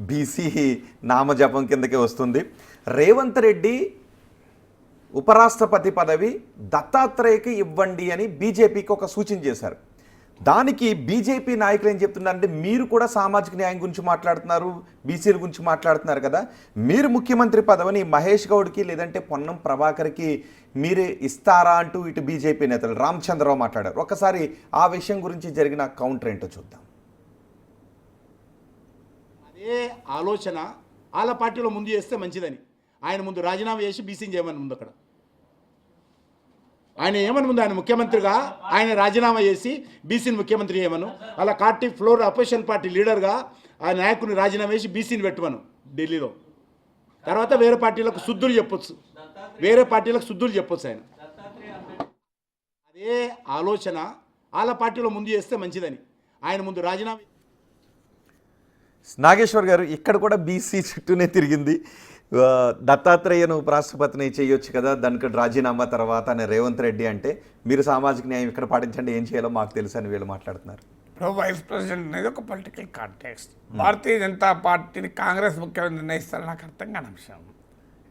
BC నామజపం కిందకే వస్తుంది. రేవంత్ రెడ్డి ఉపరాష్ట్రపతి పదవి దత్తాత్రేయకి ఇవ్వండి అని బీజేపీకి ఒక సూచన చేశారు. దానికి బీజేపీ నాయకులు ఏం చెప్తున్నారంటే, మీరు కూడా సామాజిక న్యాయం గురించి మాట్లాడుతున్నారు, బీసీల గురించి మాట్లాడుతున్నారు కదా, మీరు ముఖ్యమంత్రి పదవిని మహేష్ గౌడ్కి లేదంటే పొన్నం ప్రభాకర్కి మీరే ఇస్తారా అంటూ ఇటు బీజేపీ నేతలు రామచంద్రరావు మాట్లాడారు. ఒకసారి ఆ విషయం గురించి జరిగిన కౌంటర్ ఏంటో చూద్దాం. అదే ఆలోచన వాళ్ళ పార్టీలో ముందు చేస్తే మంచిదని ఆయన ముందు రాజీనామా చేసి బీసీని చేయమని ముందు అక్కడ ఆయన ఏమని ముందు ఆయన ముఖ్యమంత్రిగా ఆయన రాజీనామా చేసి బీసీని ముఖ్యమంత్రి చేయమను. అలా పార్టీ ఫ్లోర్ అపోజిషన్ పార్టీ లీడర్గా ఆ నాయకుని రాజీనామా చేసి బీసీని పెట్టమను ఢిల్లీలో. తర్వాత వేరే పార్టీలకు శుద్ధులు చెప్పొచ్చు, ఆయన అదే ఆలోచన వాళ్ళ పార్టీలో ముందు చేస్తే మంచిదని ఆయన ముందు రాజీనామా. నాగేశ్వర్ గారు, ఇక్కడ కూడా బీసీ చుట్టూనే తిరిగింది. దత్తాత్రేయను ఉపరాష్ట్రపతిని చేయొచ్చు కదా, దానికి రాజీనామా తర్వాత అని రేవంత్ రెడ్డి అంటే, మీరు సామాజిక న్యాయం ఇక్కడ పాటించండి, ఏం చేయాలో మాకు తెలుసు అని వీళ్ళు మాట్లాడుతున్నారు. ఇప్పుడు వైస్ ప్రెసిడెంట్ అనేది ఒక పొలిటికల్ కాంటెక్స్ట్. భారతీయ జనతా పార్టీని కాంగ్రెస్ ముఖ్యమంత్రి నిర్ణయిస్తారు, నాకు అర్థం కాని అంశం.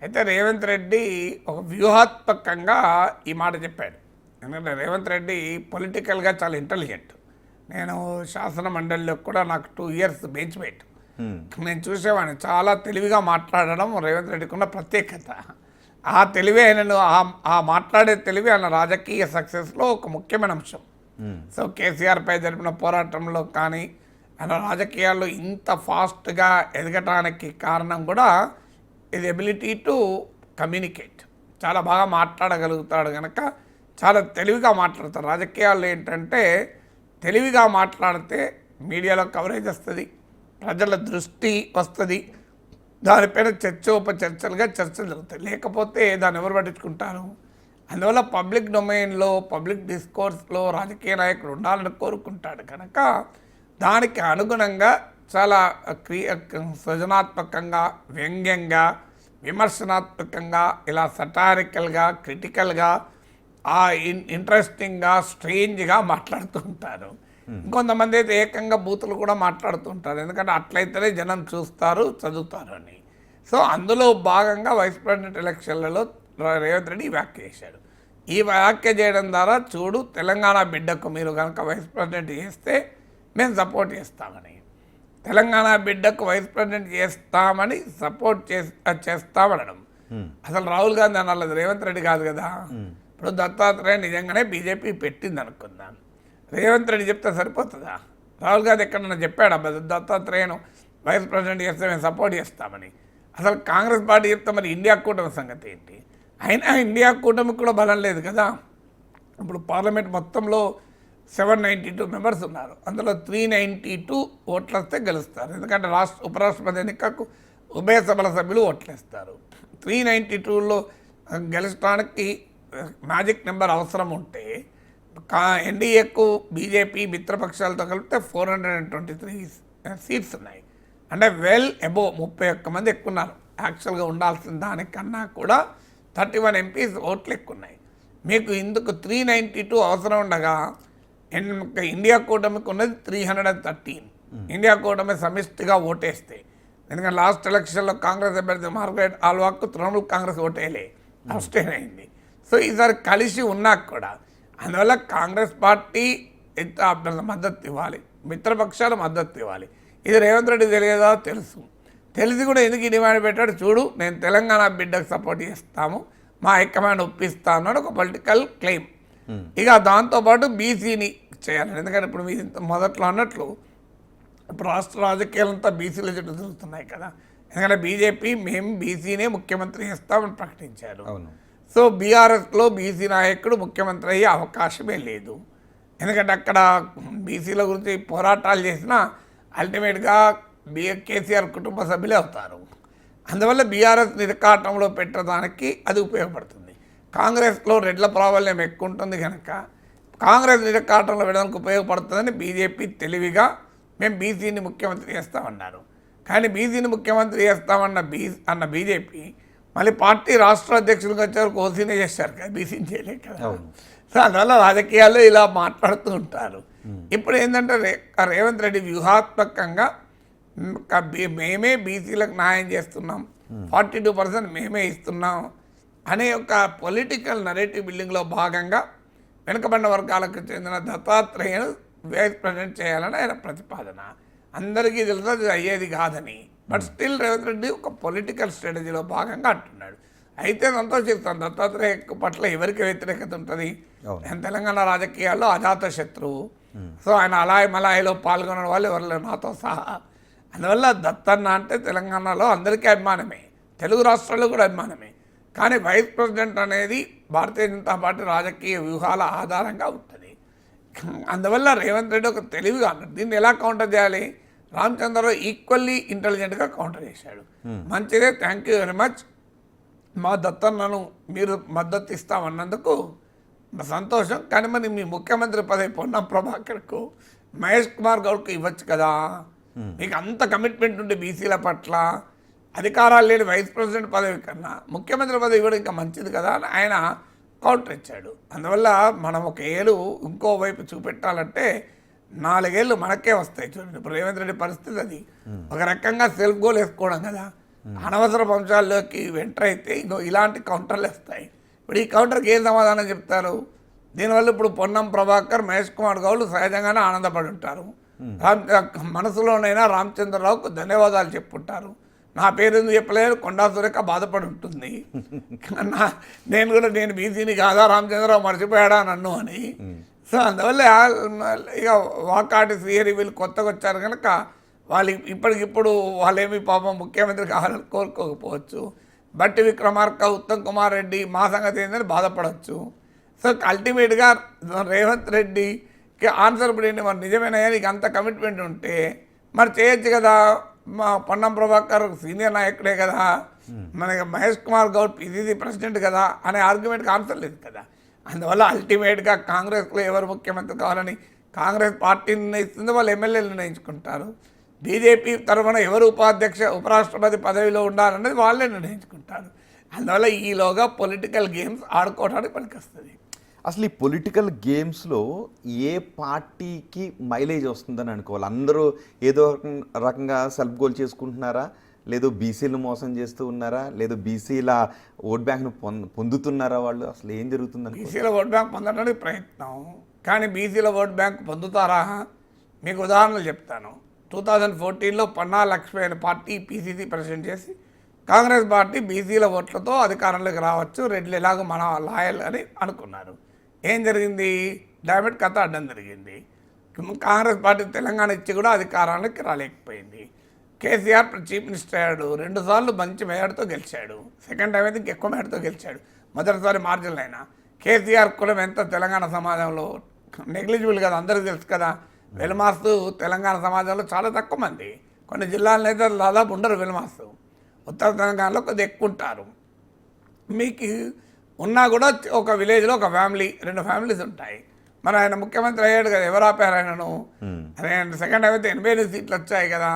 అయితే రేవంత్ రెడ్డి ఒక వ్యూహాత్మకంగా ఈ మాట చెప్పాడు. ఎందుకంటే రేవంత్ రెడ్డి పొలిటికల్గా చాలా ఇంటెలిజెంట్. నేను శాసన మండలిలో కూడా నాకు 2 years బెంచ్ మేట్. నేను చూసేవాడిని, చాలా తెలివిగా మాట్లాడడం రేవంత్ రెడ్డికి ఉన్న ప్రత్యేకత. ఆ తెలివి ఆయనను ఆ మాట్లాడే తెలివి ఆయన రాజకీయ సక్సెస్లో ఒక ముఖ్యమైన అంశం. సో కేసీఆర్పై జరిపిన పోరాటంలో కానీ ఆయన రాజకీయాల్లో ఇంత ఫాస్ట్గా ఎదగటానికి కారణం కూడా ఇది ఎబిలిటీ టు కమ్యూనికేట్. చాలా బాగా మాట్లాడగలుగుతాడు కనుక చాలా తెలివిగా మాట్లాడతారు. రాజకీయాల్లో ఏంటంటే తెలివిగా మాట్లాడితే మీడియాలో కవరేజ్ వస్తుంది, ప్రజల దృష్టి వస్తుంది, దానిపైన చర్చోపచర్చలుగా చర్చలు జరుగుతాయి. లేకపోతే దాన్ని ఎవరు పట్టించుకుంటారు? అందువల్ల పబ్లిక్ డొమైన్లో, పబ్లిక్ డిస్కోర్స్లో రాజకీయ నాయకుడు ఉండాలని కోరుకుంటాడు కనుక దానికి అనుగుణంగా చాలా సృజనాత్మకంగా, వ్యంగ్యంగా, విమర్శనాత్మకంగా, ఇలా సటారికల్గా, క్రిటికల్గా, ఇంట్రెస్టింగ్గా, స్ట్రేంజ్గా మాట్లాడుతూ ఉంటారు. ఇంకొంతమంది అయితే ఏకంగా బూతులు కూడా మాట్లాడుతుంటారు. ఎందుకంటే అట్లయితేనే జనం చూస్తారు, చదువుతారు అని. సో అందులో భాగంగా వైస్ ప్రెసిడెంట్ ఎలక్షన్లలో రేవంత్ రెడ్డి వ్యాఖ్య చేశాడు. ఈ వ్యాఖ్య చేయడం ద్వారా, చూడు తెలంగాణ బిడ్డకు మీరు కనుక వైస్ ప్రెసిడెంట్ చేస్తే మేము సపోర్ట్ చేస్తామని, తెలంగాణ బిడ్డకు వైస్ ప్రెసిడెంట్ చేస్తామని సపోర్ట్ చేస్తామనడం. అసలు రాహుల్ గాంధీ అనాలి, రేవంత్ రెడ్డి కాదు కదా. ఇప్పుడు దత్తాత్రేయ నిజంగానే బీజేపీ పెట్టింది అనుకుందాం, రేవంత్ రెడ్డి చెప్తే సరిపోతుందా? రాహుల్ గాంధీ ఎక్కడన్నా చెప్పాడా దత్తాత్రేయను వైస్ ప్రెసిడెంట్ చేస్తే మేము సపోర్ట్ చేస్తామని? అసలు కాంగ్రెస్ పార్టీ చెప్తే మరి ఇండియా కూటమి సంగతి ఏంటి? అయినా ఇండియా కూటమికి కూడా బలం లేదు కదా. ఇప్పుడు పార్లమెంట్ మొత్తంలో 792 మెంబర్స్ ఉన్నారు. అందులో 392 ఓట్లు వస్తే గెలుస్తారు. ఎందుకంటే ఉపరాష్ట్రపతి ఎన్నికకు ఉభయ సభల సభ్యులు ఓట్లేస్తారు. 392లో గెలుచడానికి మ్యాజిక్ నెంబర్ అవసరం ఉంటే ఎన్డీఏకు బీజేపీ మిత్రపక్షాలతో కలిపితే 423 సీట్స్ ఉన్నాయి. అంటే వెల్ అబోవ్ 31 మంది ఎక్కువ ఉన్నారు. యాక్చువల్గా ఉండాల్సిన దానికన్నా కూడా 31 ఎంపీస్ ఓట్లు ఎక్కువ ఉన్నాయి. మీకు ఇందుకు 392 అవసరం ఉండగా ఇండియా కూటమికి ఉన్నది 313. ఇండియా కూటమి సమిష్టిగా ఓటేస్తే, ఎందుకంటే లాస్ట్ ఎలక్షన్లో కాంగ్రెస్ అభ్యర్థి మార్గరెట్ ఆల్వాకు తృణమూల్ కాంగ్రెస్ ఓటేలే, అబ్స్టైన్ అయింది. సో ఈసారి కలిసి ఉన్నా కూడా అందువల్ల కాంగ్రెస్ పార్టీ మద్దతు ఇవ్వాలి, మిత్రపక్షాలు మద్దతు ఇవ్వాలి. ఇది రేవంత్ రెడ్డి తెలియదా? తెలిసి కూడా ఎందుకు ఈ డిమాండ్ పెట్టాడు? చూడు నేను తెలంగాణ బిడ్డకు సపోర్ట్ చేస్తాము, మా హైకమాండ్ ఒప్పిస్తాను అని ఒక పొలిటికల్ క్లెయిమ్. ఇక దాంతోపాటు బీసీని చేయాలి. ఎందుకంటే ఇప్పుడు మీ మొదట్లో అన్నట్లు ఇప్పుడు రాష్ట్ర రాజకీయాలంతా బీసీల చుట్టూ తిరుగుతున్నాయి కదా. ఎందుకంటే బీజేపీ మేము బీసీనే ముఖ్యమంత్రి చేస్తామని ప్రకటించారు. సో బీఆర్ఎస్లో బీసీ నాయకుడు ముఖ్యమంత్రి అయ్యే అవకాశమే లేదు. ఎందుకంటే అక్కడ బీసీల గురించి పోరాటాలు చేసినా అల్టిమేట్గా కేసీఆర్ కుటుంబ సభ్యులే అవుతారు. అందువల్ల బీఆర్ఎస్ నిరకాటంలో పెట్టడానికి అది ఉపయోగపడుతుంది. కాంగ్రెస్లో రెడ్ల ప్రాబల్యం ఎక్కువ ఉంటుంది కనుక కాంగ్రెస్ నిరకాటంలో పెట్టడానికి ఉపయోగపడుతుందని బీజేపీ తెలివిగా మేము బీసీని ముఖ్యమంత్రి చేస్తామన్నారు. కానీ బీసీని ముఖ్యమంత్రి చేస్తామన్న బీజేపీ మళ్ళీ పార్టీ రాష్ట్ర అధ్యక్షులుగా వచ్చారు, ఓసీనే చేశారు కదా, బీసీని చేయలేదు కదా. సో అందువల్ల రాజకీయాల్లో ఇలా మాట్లాడుతూ ఉంటారు. ఇప్పుడు ఏంటంటే రేవంత్ రెడ్డి వ్యూహాత్మకంగా మేమే బీసీలకు న్యాయం చేస్తున్నాం, 42% మేమే ఇస్తున్నాం అనే ఒక పొలిటికల్ నరేటివ్ బిల్డింగ్లో భాగంగా వెనుకబడిన వర్గాలకు చెందిన దత్తాత్రేయను వైస్ ప్రెసిడెంట్ చేయాలని ఆయన ప్రతిపాదన. అందరికీ తెలుసు అది అయ్యేది కాదని, బట్ స్టిల్ రేవంత్ రెడ్డి ఒక పొలిటికల్ స్ట్రాటజీలో భాగంగా అంటున్నాడు. అయితే సంతోషిస్తాను, దత్తాత్రేయ పట్ల ఎవరికి వ్యతిరేకత ఉంటుంది? నేను తెలంగాణ రాజకీయాల్లో అజాత శత్రువు. సో ఆయన అలాయ్ మలాయిలో పాల్గొన్న వాళ్ళు ఎవరు నాతో సహా. అందువల్ల దత్తన్న అంటే తెలంగాణలో అందరికీ అభిమానమే, తెలుగు రాష్ట్రాల్లో కూడా అభిమానమే. కానీ వైస్ ప్రెసిడెంట్ అనేది భారతీయ జనతా పార్టీ రాజకీయ వ్యూహాల ఆధారంగా ఉంటుంది. అందువల్ల రేవంత్ రెడ్డి ఒక తెలివిగా అన్నాడు. దీన్ని ఎలా కౌంటర్ చేయాలి? రామచంద్రరావు ఈక్వల్లీ ఇంటెలిజెంట్గా కౌంటర్ చేశాడు. మంచిదే, థ్యాంక్ యూ వెరీ మచ్, మా దత్తన్నను మీరు మద్దతు ఇస్తామన్నందుకు సంతోషం. కానీ మరి మీ ముఖ్యమంత్రి పదవి పొన్నం ప్రభాకర్కు, మహేష్ కుమార్ గౌడ్కు ఇవ్వచ్చు కదా. మీకు అంత కమిట్మెంట్ ఉంటే బీసీల పట్ల అధికారాలు లేని వైస్ ప్రెసిడెంట్ పదవి కన్నా ముఖ్యమంత్రి పదవి ఇవ్వడం ఇంకా మంచిది కదా అని ఆయన కౌంటర్ ఇచ్చాడు. అందువల్ల మనం ఒక ఏళ్ళు ఇంకోవైపు చూపెట్టాలంటే 4 ఏళ్ళు మనకే వస్తాయి. చూడండి ఇప్పుడు రేవంత్ రెడ్డి పరిస్థితి అది. ఒక రకంగా సెల్ఫ్ గోల్ వేసుకోవడం కదా, అనవసర అంశాల్లోకి ఎంటర్ అయితే ఇలాంటి కౌంటర్లు వస్తాయి. ఇప్పుడు ఈ కౌంటర్కి ఏం సమాధానం చెప్తారు? దీనివల్ల ఇప్పుడు పొన్నం ప్రభాకర్, మహేష్ కుమార్ గౌడ్ సహజంగానే ఆనందపడి ఉంటారు. మనసులోనైనా రామచంద్రరావుకు ధన్యవాదాలు చెప్పుంటారు. నా పేరు ఎందుకు చెప్పలేదు, కొండా సురేఖ బాధపడి ఉంటుంది. నేను బీసీని కాదా, రామచంద్రరావు మర్చిపోయాడా నన్ను అని. సో అందువల్ల ఇక వాకాటి శ్రీహరి వీళ్ళు కొత్తగా వచ్చారు కనుక వాళ్ళు ఇప్పటికిప్పుడు వాళ్ళేమి పాపం ముఖ్యమంత్రి కావాలని కోరుకోకపోవచ్చు. బట్టి విక్రమార్క, ఉత్తమ్ కుమార్ రెడ్డి మా సంగతి ఏంటని బాధపడవచ్చు. సో అల్టిమేట్గా రేవంత్ రెడ్డికి ఆన్సర్ పడింది. మరి నిజమేనా, నీకు అంత కమిట్మెంట్ ఉంటే మరి చేయొచ్చు కదా. మా పొన్నం ప్రభాకర్ సీనియర్ నాయకుడే కదా, మనకి మహేష్ కుమార్ గౌడ్ పిసిసి ప్రెసిడెంట్ కదా అనే ఆర్గ్యుమెంట్కి ఆన్సర్ లేదు కదా. అందువల్ల అల్టిమేట్గా కాంగ్రెస్లో ఎవరు ముఖ్యమంత్రి కావాలని కాంగ్రెస్ పార్టీ నిర్ణయిస్తుంది, వాళ్ళు ఎమ్మెల్యేలు నిర్ణయించుకుంటారు. బీజేపీ తరఫున ఎవరు ఉపరాష్ట్రపతి పదవిలో ఉండాలనేది వాళ్ళే నిర్ణయించుకుంటారు. అందువల్ల ఈలోగా పొలిటికల్ గేమ్స్ ఆడుకోవడానికి పనికొస్తుంది. అసలు ఈ పొలిటికల్ గేమ్స్లో ఏ పార్టీకి మైలేజ్ వస్తుందని అనుకోవాలి? అందరూ ఏదో రకంగా సెల్ఫ్ గోల్ చేసుకుంటున్నారా, లేదు బీసీలను మోసం చేస్తూ ఉన్నారా, లేదు బీసీల ఓట్ బ్యాంక్ను పొందుతున్నారా? వాళ్ళు అసలు ఏం జరుగుతుందని? బీసీల ఓట్ బ్యాంక్ పొందడానికి ప్రయత్నం, కానీ బీసీల ఓట్ బ్యాంక్ పొందుతారా? మీకు ఉదాహరణలు చెప్తాను. 2014లో పన్నా లక్ష్మి అనే పార్టీ పీసీసీ ప్రెసిడెంట్ చేసి కాంగ్రెస్ పార్టీ బీసీల ఓట్లతో అధికారంలోకి రావచ్చు, రెడ్లు ఎలాగో మన లాయల్ అని అనుకున్నారు. ఏం జరిగింది? డైమెట్ కథ అడ్డం జరిగింది. కాంగ్రెస్ పార్టీ తెలంగాణ ఇచ్చి కూడా అధికారానికి రాలేకపోయింది. కేసీఆర్ చీఫ్ మినిస్టర్ అయ్యాడు, 2 సార్లు మంచి మేయర్తో గెలిచాడు, సెకండ్ టైం అయితే ఎక్కువ మేయర్తో గెలిచాడు, మొదటిసారి మార్జిన్లు అయినా. కేసీఆర్ కులం ఎంత తెలంగాణ సమాజంలో నెగ్లిజిబుల్ కదా, అందరికీ తెలుసు కదా. వెల్మార్సు తెలంగాణ సమాజంలో చాలా తక్కువ మంది, కొన్ని జిల్లాల్లో అయితే దాదాపు ఉండరు వెల్మార్సు. ఉత్తర తెలంగాణలో కొద్దిగా ఎక్కువ ఉంటారు. మీకు ఉన్నా కూడా ఒక విలేజ్లో ఒక ఫ్యామిలీ, 2 ఫ్యామిలీస్ ఉంటాయి. మరి ఆయన ముఖ్యమంత్రి అయ్యాడు కదా, ఎవరు ఆపారు ఆయనను? అదే సెకండ్ టైం అయితే 88 సీట్లు వచ్చాయి కదా.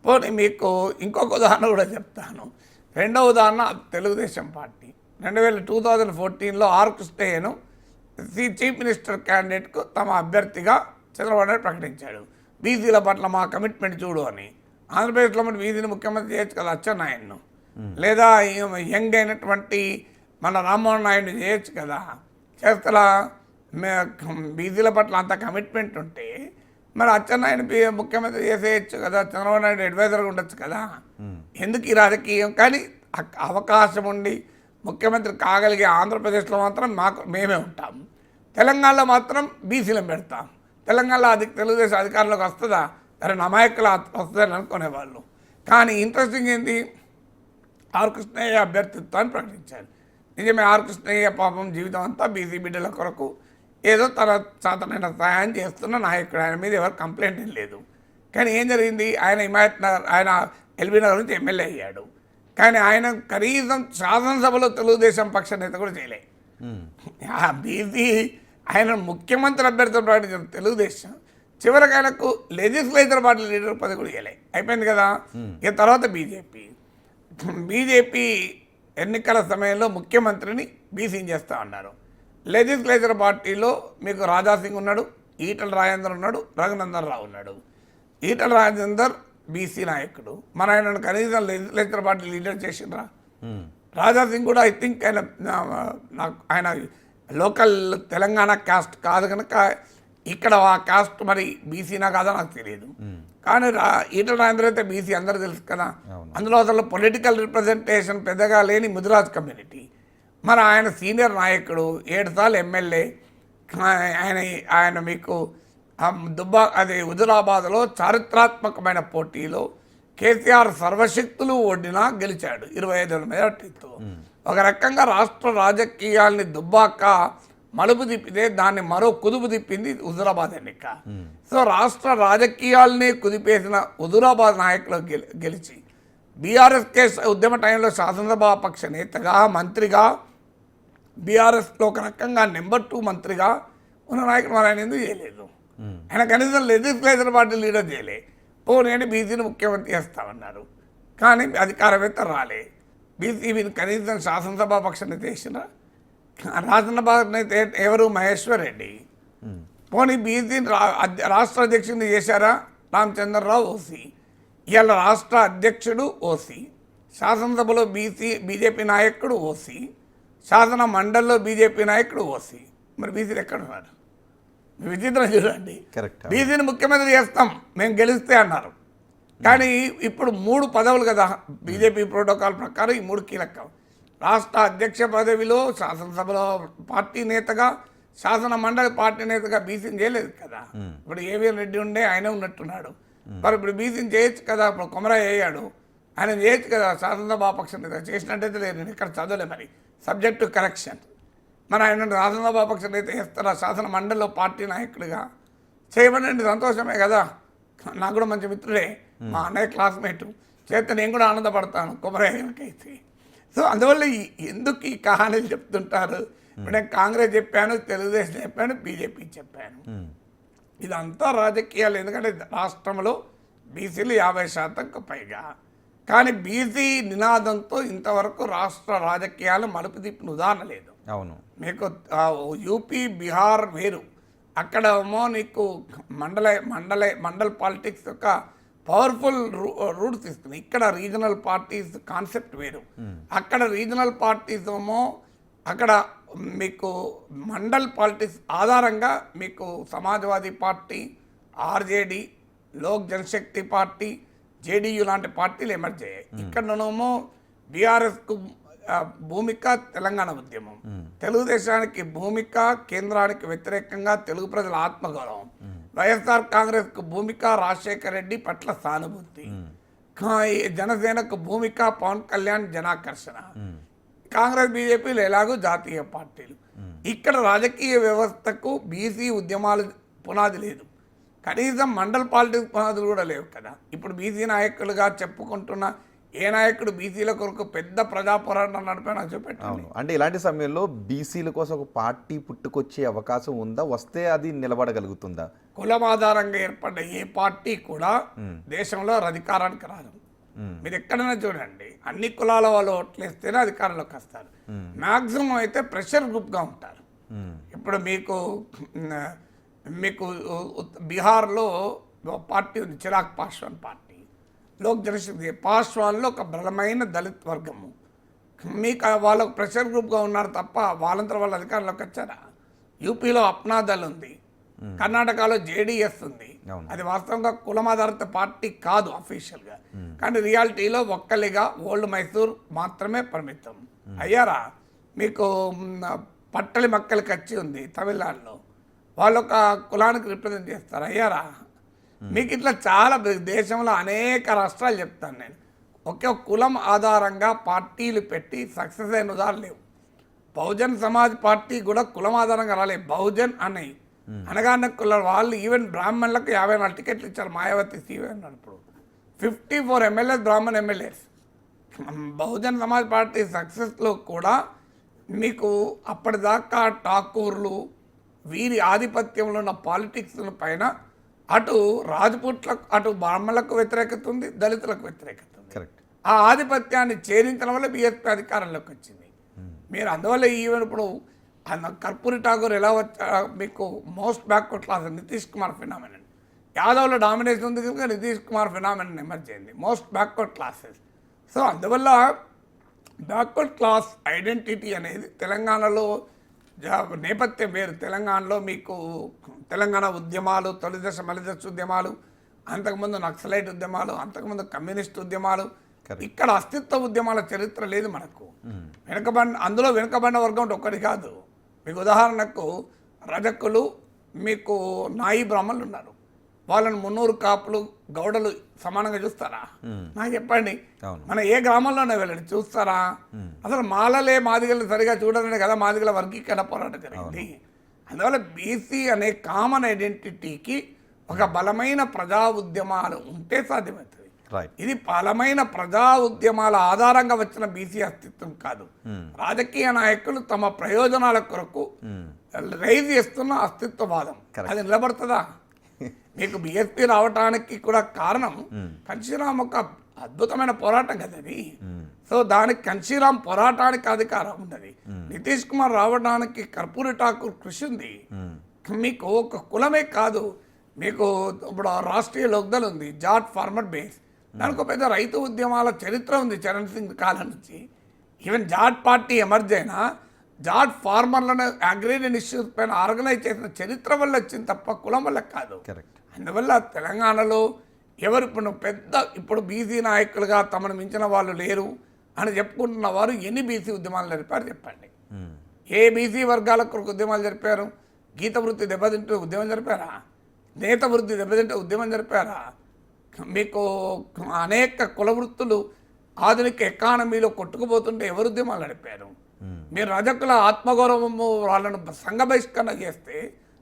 పోనీ మీకు ఇంకొక ఉదాహరణ కూడా చెప్తాను. రెండవ ఉదాహరణ తెలుగుదేశం పార్టీ 2014లో ఆర్ కృష్ణయ్యను చీఫ్ మినిస్టర్ క్యాండిడేట్కు తమ అభ్యర్థిగా చంద్రబాబు నాయుడు ప్రకటించాడు. బీసీల పట్ల మా కమిట్మెంట్ చూడు అని. ఆంధ్రప్రదేశ్లో మన బీసీని ముఖ్యమంత్రి చేయొచ్చు కదా అచ్చెన్నాయుడును, లేదా యంగ్ అయినటువంటి మన రామ్మోహన్ నాయుడు చేయొచ్చు కదా. చేస్తలా బీసీల పట్ల అంత కమిట్మెంట్ ఉంటే మరి అచ్చెన్నాయుడు ముఖ్యమంత్రి చేసేయచ్చు కదా, చంద్రబాబు నాయుడు అడ్వైజర్గా ఉండొచ్చు కదా. ఎందుకు ఈ రాజకీయం? కానీ అవకాశం ఉండి ముఖ్యమంత్రి కాగలిగే ఆంధ్రప్రదేశ్లో మాత్రం మేమే ఉంటాం, తెలంగాణలో మాత్రం బీసీలను పెడతాం. తెలంగాణలో తెలుగుదేశం అధికారంలోకి వస్తుందా? సరే నమాయకులు వస్తుందని అనుకునేవాళ్ళు. కానీ ఇంట్రెస్టింగ్ ఏంటి, ఆర్ కృష్ణయ్య అభ్యర్థిత్వాన్ని ప్రకటించారు. నిజమే, ఆర్ కృష్ణయ్య పాపం జీవితం అంతా బీసీ బిడ్డల కొరకు ఏదో తన సాధారణ సహాయం చేస్తున్న నాయకుడు, ఆయన మీద ఎవరు కంప్లైంట్ ఏం లేదు. కానీ ఏం జరిగింది, ఆయన హిమాయత్ నగర్, ఆయన ఎల్బీ నగర్ నుంచి ఎమ్మెల్యే అయ్యాడు. కానీ ఆయన కనీసం శాసనసభలో తెలుగుదేశం పక్ష నేత కూడా చేయలే. బీసీ ఆయన ముఖ్యమంత్రి అభ్యర్థులు ప్రకటించిన తెలుగుదేశం చివరికి ఆయనకు లెజిస్లేచర్ పార్టీ లీడర్ పదవి కూడా ఇవ్వలే. అయిపోయింది కదా. ఇక తర్వాత బీజేపీ ఎన్నికల సమయంలో ముఖ్యమంత్రిని బీసీని చేస్తూ ఉన్నారు. లెజిస్లేచర్ పార్టీలో మీకు రాజాసింగ్ ఉన్నాడు, ఈటల రాజేందర్ ఉన్నాడు, రఘునందన్ రావు ఉన్నాడు. ఈటల రాజేందర్ బీసీ నాయకుడు, మన ఆయన కనీసం లెజిస్లేచర్ పార్టీ లీడర్ చేసిండ్రా? రాజా సింగ్ కూడా ఐ థింక్ ఆయన లోకల్ తెలంగాణ కాస్ట్ కాదు కనుక ఇక్కడ ఆ కాస్ట్ మరి బీసీనా కాదో నాకు తెలియదు. కానీ ఈటల రాజేందర్ అయితే బీసీ అందరూ తెలుసు కదా. అందులో అసలు పొలిటికల్ రిప్రజెంటేషన్ పెద్దగా లేని ముదిరాజ్ కమ్యూనిటీ. మరి ఆయన సీనియర్ నాయకుడు, 7 సార్లు ఎమ్మెల్యే. ఆయన మీకు హుజురాబాద్లో చారిత్రాత్మకమైన పోటీలో కేసీఆర్ సర్వశక్తులు ఒడ్డినా గెలిచాడు 25,000 మెజార్టీతో. ఒక రకంగా రాష్ట్ర రాజకీయాల్ని దుబ్బాక మలుపు తిప్పితే దాన్ని మరో కుదుపు తిప్పింది హుజురాబాద్ ఎన్నిక. సో రాష్ట్ర రాజకీయాల్ని కుదిపేసిన హుజురాబాద్ నాయకులు గెలిచి బీఆర్ఎస్ కేసు ఉద్యమ టైంలో శాసనసభాపక్ష నేతగా, మంత్రిగా, బీఆర్ఎస్లో ఒక రకంగా నెంబర్ 2 మంత్రిగా ఉన్న నాయకుడు మరి ఆయన ఎందుకు చేయలేదు? ఆయన కనీసం లెజిస్లేచర్ పార్టీ లీడర్ చేయలే. నేను బీసీని ముఖ్యమంత్రి చేస్తామన్నారు, కానీ అధికారవేత్త రాలే. బీసీ కనీసం శాసనసభాపక్ష నేత చేసిన శాసనసభ నేత ఎవరు? మహేశ్వర్ రెడ్డి. పోనీ బీసీని రాష్ట్ర అధ్యక్షుడిని చేశారా? రామచంద్రరావు ఓసీ. ఇవాళ రాష్ట్ర అధ్యక్షుడు ఓసీ, శాసనసభలో బీజేపీ నాయకుడు ఓసీ, శాసన మండలిలో బీజేపీ నాయకుడు ఓసీ. మరి బీసీలు ఎక్కడ ఉన్నారు? విచిత్రం చూడండి. బీసీని ముఖ్యమంత్రి చేస్తాం మేము గెలిస్తే అన్నారు, కానీ ఇప్పుడు 3 పదవులు కదా బీజేపీ ప్రోటోకాల్ ప్రకారం. ఈ 3 కీలకం. రాష్ట్ర అధ్యక్ష పదవిలో శాసనసభలో పార్టీ నేతగా, శాసన మండలి పార్టీ నేతగా బీసీని చేయలేదు కదా. ఇప్పుడు ఏవిఎన్ రెడ్డి ఉండే ఆయన ఉన్నట్టున్నాడు. మరి ఇప్పుడు బీసీని చేయొచ్చు కదా. ఇప్పుడు కొమరయ్య అయ్యాడు, ఆయన చేయొచ్చు కదా శాసనసభాపక్ష నేత. చేసినట్టయితే లేదు, నేను ఇక్కడ చదవలే. మరి సబ్జెక్టు కరెక్షన్. మన ఆయన శాసనసభాపక్ష నేత చేస్తారా? శాసన మండలిలో పార్టీ నాయకుడిగా చేయమనండి, సంతోషమే కదా. నాకు కూడా మంచి మిత్రుడే, మా అన్నయ్య క్లాస్మేటు చేస్తే నేను కూడా ఆనందపడతాను కొమరయ్యకైతే. సో అందువల్ల ఎందుకు ఈ కహానీలు చెప్తుంటారు? ఇప్పుడు నేను కాంగ్రెస్ చెప్పాను, తెలుగుదేశం చెప్పాను, బీజేపీ చెప్పాను. ఇదంతా రాజకీయాలు. ఎందుకంటే రాష్ట్రంలో బీసీలు 50% పైగా. కానీ బీసీ నినాదంతో ఇంతవరకు రాష్ట్ర రాజకీయాలు మలుపు తిప్పిన ఉదాహరణ లేదు. అవును, మీకు యూపీ, బీహార్ వేరు. అక్కడ ఏమో నీకు మండల్ పాలిటిక్స్ యొక్క పవర్ఫుల్ రూట్స్ ఇస్తుంది. ఇక్కడ రీజనల్ పార్టీస్ కాన్సెప్ట్ వేరు. అక్కడ రీజనల్ పార్టీస్ ఏమో అక్కడ మీకు మండల్ పాలిటిక్స్ ఆధారంగా మీకు Samajwadi party, RJD, Lok Janshakti party, JDU లాంటి పార్టీలు ఎమర్జ్ అయ్యాయి. ఇక్కడనేమో బీఆర్ఎస్కు భూమిక తెలంగాణ ఉద్యమం, తెలుగుదేశానికి భూమిక కేంద్రానికి వ్యతిరేకంగా తెలుగు ప్రజల ఆత్మగౌరవం, వైఎస్ఆర్ కాంగ్రెస్కు భూమిక రాజశేఖర రెడ్డి పట్ల సానుభూతి, జనసేనకు భూమిక పవన్ కళ్యాణ్ జనాకర్షణ, కాంగ్రెస్ బీజేపీలు ఎలాగో జాతీయ పార్టీలు. ఇక్కడ రాజకీయ వ్యవస్థకు బీసీ ఉద్యమాలు పునాది లేదు, కనీసం మండల్ పాలిటిక్స్ పునాదులు కూడా లేవు కదా. ఇప్పుడు బీసీ నాయకులుగా చెప్పుకుంటున్న ఏ నాయకుడు బీసీల కొరకు పెద్ద ప్రజా పోరాటం నడిపా నాకు చెప్పండి. అంటే ఇలాంటి సమయంలో బీసీల కోసం ఒక పార్టీ పుట్టుకొచ్చే అవకాశం ఉందా? వస్తే అది నిలబడగలుగుతుందా? కులం ఆధారంగా ఏర్పడ్డ ఏ పార్టీ కూడా దేశంలో అధికారానికి రాదు. మీరు ఎక్కడైనా చూడండి, అన్ని కులాల వాళ్ళు ఓట్లేస్తేనే అధికారంలోకి వస్తారు. మ్యాక్సిమం అయితే ప్రెషర్ గ్రూప్గా ఉంటారు. ఇప్పుడు మీకు బీహార్లో పార్టీ ఉంది, చిరాగ్ పాస్వాన్ పార్టీ, లోక్ జనశక్తి. పాస్వాన్లో ఒక బలమైన దళిత్ వర్గము. మీకు వాళ్ళకు ప్రెషర్ గ్రూప్గా ఉన్నారు తప్ప వాళ్ళంతా వాళ్ళ అధికారంలోకి వచ్చారా? యూపీలో అప్నా దళ్ ఉంది, కర్ణాటకలో జేడీఎస్ ఉంది. అది వాస్తవంగా కులమాధారిత పార్టీ కాదు అఫీషియల్గా, కానీ రియాలిటీలో ఒక్కలిగా ఓల్డ్ మైసూర్ మాత్రమే పరిమితం అయ్యారా. మీకు పట్టలి మక్కలి కచ్చి ఉంది తమిళనాడులో, వాళ్ళు ఒక కులానికి రిప్రజెంట్ చేస్తారు అయ్యారా. మీకు ఇట్లా చాలా దేశంలో అనేక రాష్ట్రాలు చెప్తాను నేను. ఒకే కులం ఆధారంగా పార్టీలు పెట్టి సక్సెస్ అయిన ఉదాహరణ లేవు. బహుజన్ సమాజ్ పార్టీ కూడా కులం ఆధారంగా రాలేదు. బహుజన్ అని అనగానే కుల వాళ్ళు ఈవెన్ బ్రాహ్మణులకు 54 టికెట్లు ఇచ్చారు. మాయావతి సీవే అన్నారు. ఇప్పుడు 54 MLAs Brahmin MLAs. Bahujan Samaj party సక్సెస్లో కూడా మీకు అప్పటిదాకా ఠాకూర్లు వీరి ఆధిపత్యంలో ఉన్న పాలిటిక్స్ పైన అటు రాజపుట్లకు అటు బ్రాహ్మణులకు వ్యతిరేకత ఉంది, దళితులకు వ్యతిరేకత ఉంది. ఆ ఆధిపత్యాన్ని ఛేదించడం వల్ల బీఎస్పీ అధికారంలోకి వచ్చింది. మీరు అందువల్ల ఈవెన్ ఇప్పుడు కర్పూరి ఠాకూర్ ఎలా వచ్చా మీకు most backward class Nitish Kumar phenomenon యాదవ్లో డామినేషన్ ఉంది కనుక నితీష్ కుమార్ ఫినామినన్ ఎమర్జ్ అయింది, మోస్ట్ బ్యాక్వర్డ్ క్లాసెస్. సో అందువల్ల బ్యాక్వర్డ్ క్లాస్ ఐడెంటిటీ అనేది తెలంగాణలో నేపథ్యం వేరు. తెలంగాణలో మీకు తెలంగాణ ఉద్యమాలు, తొలిదశ మలిదశ ఉద్యమాలు, అంతకుముందు నక్సలైట్ ఉద్యమాలు, అంతకుముందు కమ్యూనిస్ట్ ఉద్యమాలు, ఇక్కడ అస్తిత్వ ఉద్యమాల చరిత్ర లేదు మనకు. అందులో వెనుకబడిన వర్గం ఒక్కటి కాదు. మీకు ఉదాహరణకు రజకులు, మీకు నాయి బ్రాహ్మణులు ఉన్నారు. వాళ్ళని 300 కాపులు, గౌడలు సమానంగా చూస్తారా? నాకు చెప్పండి, మన ఏ గ్రామంలోనే వెళ్ళండి చూస్తారా? అసలు మాలలే మాదిగలు సరిగా చూడాలనే కదా మాదిగల వర్గీకరణ పోరాటం జరిగింది. అందువల్ల బీసీ అనే కామన్ ఐడెంటిటీకి ఒక బలమైన ప్రజా ఉద్యమాలు ఉంటే సాధ్యమవుతుంది. ఇది బలమైన ప్రజా ఉద్యమాల ఆధారంగా వచ్చిన బీసీ అస్తిత్వం కాదు. రాజకీయ నాయకులు తమ ప్రయోజనాల కొరకు రైజ్ చేస్తున్న అస్తిత్వవాదం అది నిలబడుతుందా? మీకు బీఎస్పీ రావడానికి కూడా కారణం కన్షీరామ్ ఒక అద్భుతమైన పోరాటం కదా అది. సో దానికి కన్షీరామ్ పోరాటానికి అధికారం ఉన్నది. నితీష్ కుమార్ రావడానికి కర్పూరి ఠాకూర్ కృషి ఉంది. మీకు ఒక కులమే కాదు, మీకు ఇప్పుడు రాష్ట్రీయ లోక్దల్ ఉంది, జాట్ ఫార్మర్ బేస్, దానికి ఒక పెద్ద రైతు ఉద్యమాల చరిత్ర ఉంది చరణ్ సింగ్ కాలం నుంచి. ఈవెన్ జాట్ పార్టీ ఎమర్జ్ అయినా జాట్ ఫార్మర్లను అగ్రేరియన్ ఇష్యూస్ పైన ఆర్గనైజ్ చేసిన చరిత్ర వల్ల వచ్చింది తప్ప కులం వల్ల కాదు. అందువల్ల తెలంగాణలో ఎవరు ఇప్పుడు బీసీ నాయకులుగా తమను మించిన వాళ్ళు లేరు అని చెప్పుకుంటున్న వారు ఎన్ని బీసీ ఉద్యమాలు జరిపారు చెప్పండి? ఏ బీసీ వర్గాల కొరకు ఉద్యమాలు జరిపారు? గీత వృత్తి దెబ్బతింటే ఉద్యమం జరిపారా? నేత వృత్తి దెబ్బతింటే ఉద్యమం జరిపారా? మీకు అనేక కుల వృత్తులు ఆధునిక ఎకానమీలో కొట్టుకుపోతుంటే ఎవరు ఉద్యమాలు నడిపారు? మీరు రజకుల ఆత్మగౌరవము వాళ్ళను సంఘ బహిష్కరణ చేస్తే,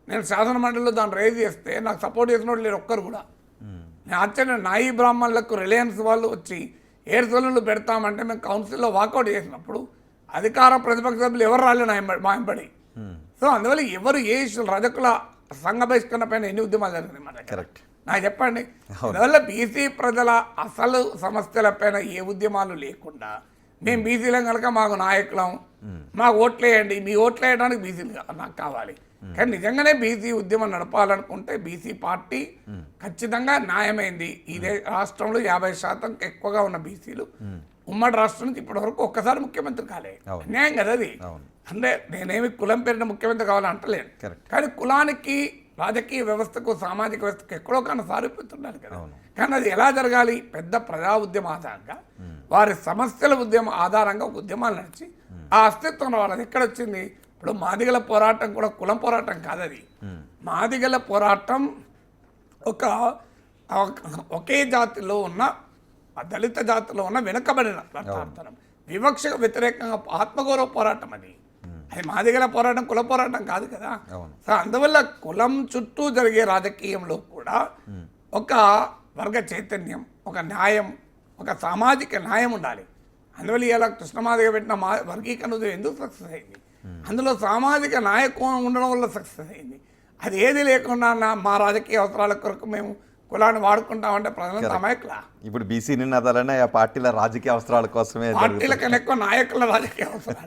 నేను శాసన మండలిలో దాన్ని రైజ్ చేస్తే నాకు సపోర్ట్ చేసిన వాళ్ళు లేరు ఒక్కరు కూడా. నేను ఆశ్చర్యం, నాయి బ్రాహ్మణులకు రిలయన్స్ వాళ్ళు వచ్చి 7 సెలవులు పెడతామంటే మేము కౌన్సిల్లో వాకౌట్ చేసినప్పుడు అధికార ప్రతిపక్ష సభ్యులు ఎవరు రాలేదు మా వెంబడి. సో అందువల్ల ఎవరు ఏ ఇష్యూలు రజకుల సంఘ బహిష్కరణ పైన ఎన్ని ఉద్యమాలు జరిగినాయి మన దగ్గర నాకు చెప్పండి. అందువల్ల బీసీ ప్రజల అసలు సమస్యలపైన ఏ ఉద్యమాలు లేకుండా మేము బీసీలం కనుక మాకు నాయకులం, మాకు ఓట్లేయండి, మీ ఓట్లు వేయడానికి బీసీలు నాకు కావాలి. కానీ నిజంగానే బీసీ ఉద్యమం నడపాలనుకుంటే బీసీ పార్టీ ఖచ్చితంగా న్యాయమైంది. ఇదే రాష్ట్రంలో 50% ఎక్కువగా ఉన్న బీసీలు ఉమ్మడి రాష్ట్రం నుంచి ఇప్పటి వరకు ఒక్కసారి ముఖ్యమంత్రి కాలే. న్యాయం కదా అది. అంటే నేనేమి కులం పేరిన ముఖ్యమంత్రి కావాలని అంటలేను, కానీ కులానికి రాజకీయ వ్యవస్థకు సామాజిక వ్యవస్థకు ఎక్కడో కానీ సారూప్యతుండాలి కదా. కానీ అది ఎలా జరగాలి? పెద్ద ప్రజా ఉద్యమ ఆధారంగా, వారి సమస్యల ఉద్యమ ఆధారంగా ఒక ఉద్యమాలు నడిచి ఆ అస్తిత్వం వాళ్ళది ఎక్కడ వచ్చింది? ఇప్పుడు మాదిగల పోరాటం కూడా కులం పోరాటం కాదు అది. మాదిగల పోరాటం ఒకే జాతిలో ఉన్న దళిత జాతిలో ఉన్న వెనుకబడిన ప్రాంతం, వివక్షకు వ్యతిరేకంగా ఆత్మగౌరవ పోరాటం అది. అది మాదిగల పోరాటం కుల పోరాటం కాదు కదా. సో అందువల్ల కులం చుట్టూ జరిగే రాజకీయంలో కూడా ఒక వర్గ చైతన్యం, ఒక న్యాయం, ఒక సామాజిక న్యాయం ఉండాలి. అందువల్ల ఇలా కృష్ణమాదిగ పెట్టిన వర్గీకరణ ఎందుకు సక్సెస్ అయింది? అందులో సామాజిక నాయకత్వం ఉండడం వల్ల సక్సెస్ అయింది. అది ఏది లేకుండా మా రాజకీయ అవసరాల కొరకు మేము కులాన్ని వాడుకుంటామంటే ప్రజలంతా అమాయకులా? ఇప్పుడు బీసీ నినాదాలనే ఆ పార్టీల రాజకీయ అవసరాల కోసమే, పార్టీల కన్నా ఎక్కువ నాయకుల రాజకీయ అవసరాలు.